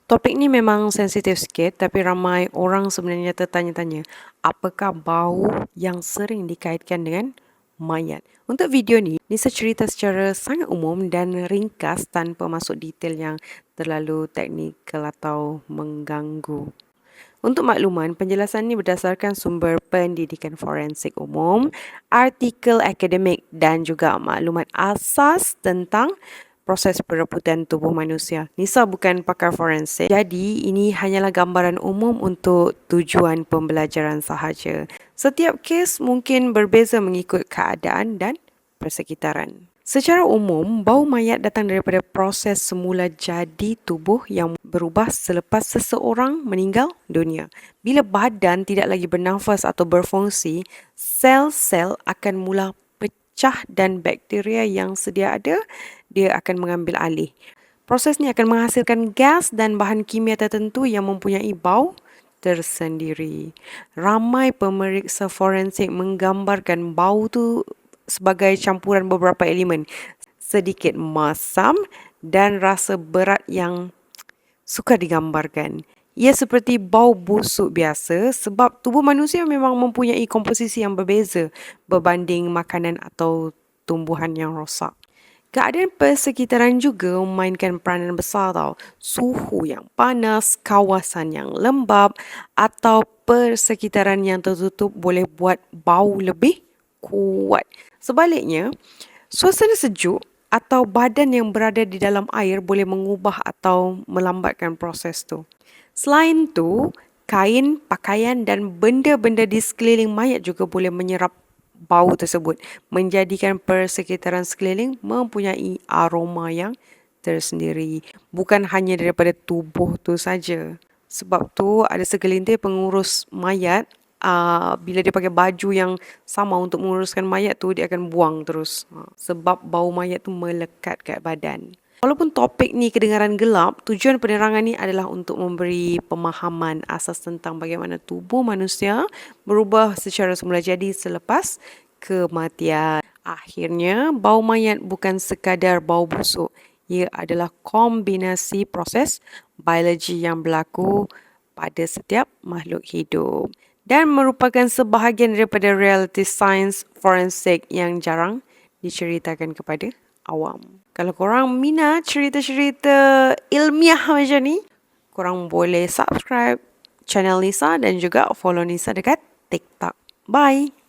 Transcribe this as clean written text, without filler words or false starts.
Topik ni memang sensitif sikit, tapi ramai orang sebenarnya tertanya-tanya, apakah bau yang sering dikaitkan dengan mayat? Untuk video ni, Nisa cerita secara sangat umum dan ringkas tanpa masuk detail yang terlalu teknikal atau mengganggu. Untuk makluman, penjelasan ini berdasarkan sumber pendidikan forensik umum, artikel akademik dan juga maklumat asas tentang proses perebutan tubuh manusia. Nisa bukan pakar forensik, jadi ini hanyalah gambaran umum untuk tujuan pembelajaran sahaja. Setiap kes mungkin berbeza mengikut keadaan dan persekitaran. Secara umum, bau mayat datang daripada proses semula jadi tubuh yang berubah selepas seseorang meninggal dunia. Bila badan tidak lagi bernafas atau berfungsi, sel-sel akan mula pecah dan bakteria yang sedia ada, dia akan mengambil alih. Proses ni akan menghasilkan gas dan bahan kimia tertentu yang mempunyai bau tersendiri. Ramai pemeriksa forensik menggambarkan bau tu sebagai campuran beberapa elemen, sedikit masam dan rasa berat yang sukar digambarkan. Ia seperti bau busuk biasa sebab tubuh manusia memang mempunyai komposisi yang berbeza berbanding makanan atau tumbuhan yang rosak. Keadaan persekitaran juga memainkan peranan besar tau. Suhu yang panas, kawasan yang lembap atau persekitaran yang tertutup boleh buat bau lebih kuat. Sebaliknya, suasana sejuk atau badan yang berada di dalam air boleh mengubah atau melambatkan proses tu. Selain tu, kain, pakaian dan benda-benda di sekeliling mayat juga boleh menyerap bau tersebut, menjadikan persekitaran sekeliling mempunyai aroma yang tersendiri. Bukan hanya daripada tubuh tu saja. Sebab tu ada segelintir pengurus mayat, bila dia pakai baju yang sama untuk menguruskan mayat tu, dia akan buang terus. Sebab bau mayat tu melekat kat badan. Walaupun topik ni kedengaran gelap, tujuan penerangan ni adalah untuk memberi pemahaman asas tentang bagaimana tubuh manusia berubah secara semula jadi selepas kematian. Akhirnya, bau mayat bukan sekadar bau busuk. Ia adalah kombinasi proses biologi yang berlaku pada setiap makhluk hidup dan merupakan sebahagian daripada realiti sains forensik yang jarang diceritakan kepada awam. Kalau korang minat cerita-cerita ilmiah macam ni, korang boleh subscribe channel Nisa dan juga follow Nisa dekat TikTok. Bye!